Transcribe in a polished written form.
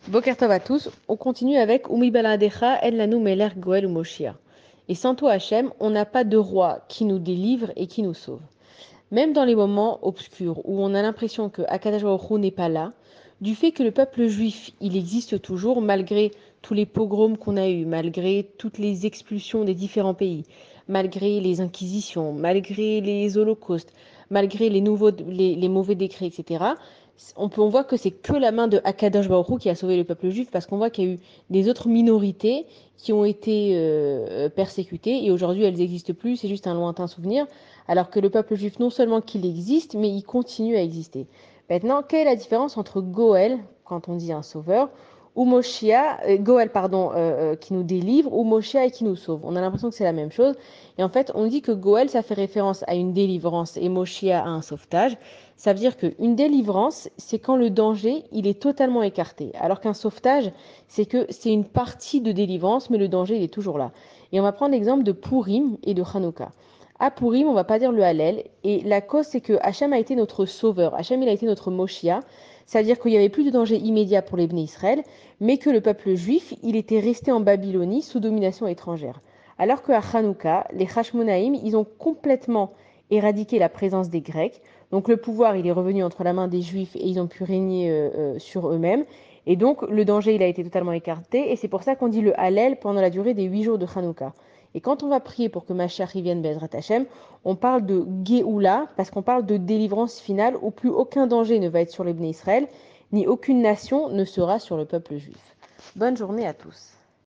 Boker Tov à tous, on continue avec Umi Baladecha, En Lanu Meler Goel ou Moshia. Et sans toi Hachem, on n'a pas de roi qui nous délivre et qui nous sauve. Même dans les moments obscurs où on a l'impression que Akadosh Baruch Hu n'est pas là, du fait que le peuple juif, il existe toujours malgré tous les pogroms qu'on a eus, malgré toutes les expulsions des différents pays, malgré les inquisitions, malgré les holocaustes, malgré les mauvais décrets, etc. On voit que c'est que la main de Akadosh Baruch Hu qui a sauvé le peuple juif parce qu'on voit qu'il y a eu des autres minorités qui ont été persécutées et aujourd'hui elles n'existent plus, c'est juste un lointain souvenir alors que le peuple juif, non seulement qu'il existe, mais il continue à exister. Maintenant, quelle est la différence entre Goël, quand on dit un sauveur, ou Moshia, Goël, pardon, qui nous délivre, ou Moshia et qui nous sauve? On a l'impression que c'est la même chose. Et en fait, on dit que Goël, ça fait référence à une délivrance et Moshia à un sauvetage. Ça veut dire qu'une délivrance, c'est quand le danger, il est totalement écarté. Alors qu'un sauvetage, c'est que c'est une partie de délivrance, mais le danger, il est toujours là. Et on va prendre l'exemple de Purim et de Hanouka. À Purim, on va pas dire le Hallel. Et la cause, c'est que Hachem a été notre sauveur. Hachem, il a été notre Moshia. C'est-à-dire qu'il n'y avait plus de danger immédiat pour les Bnei Israël, mais que le peuple juif, il était resté en Babylonie sous domination étrangère. Alors qu'à Hanouka, les Hashmonaïm, ils ont complètement éradiqué la présence des Grecs. Donc le pouvoir, il est revenu entre la main des Juifs et ils ont pu régner sur eux-mêmes. Et donc le danger, il a été totalement écarté. Et c'est pour ça qu'on dit le Hallel pendant la durée des 8 jours de Hanouka. Et quand on va prier pour que Mashiach vienne Bezrat Hashem, on parle de Géoula, parce qu'on parle de délivrance finale où plus aucun danger ne va être sur les Bnei Israël, ni aucune nation ne sera sur le peuple juif. Bonne journée à tous.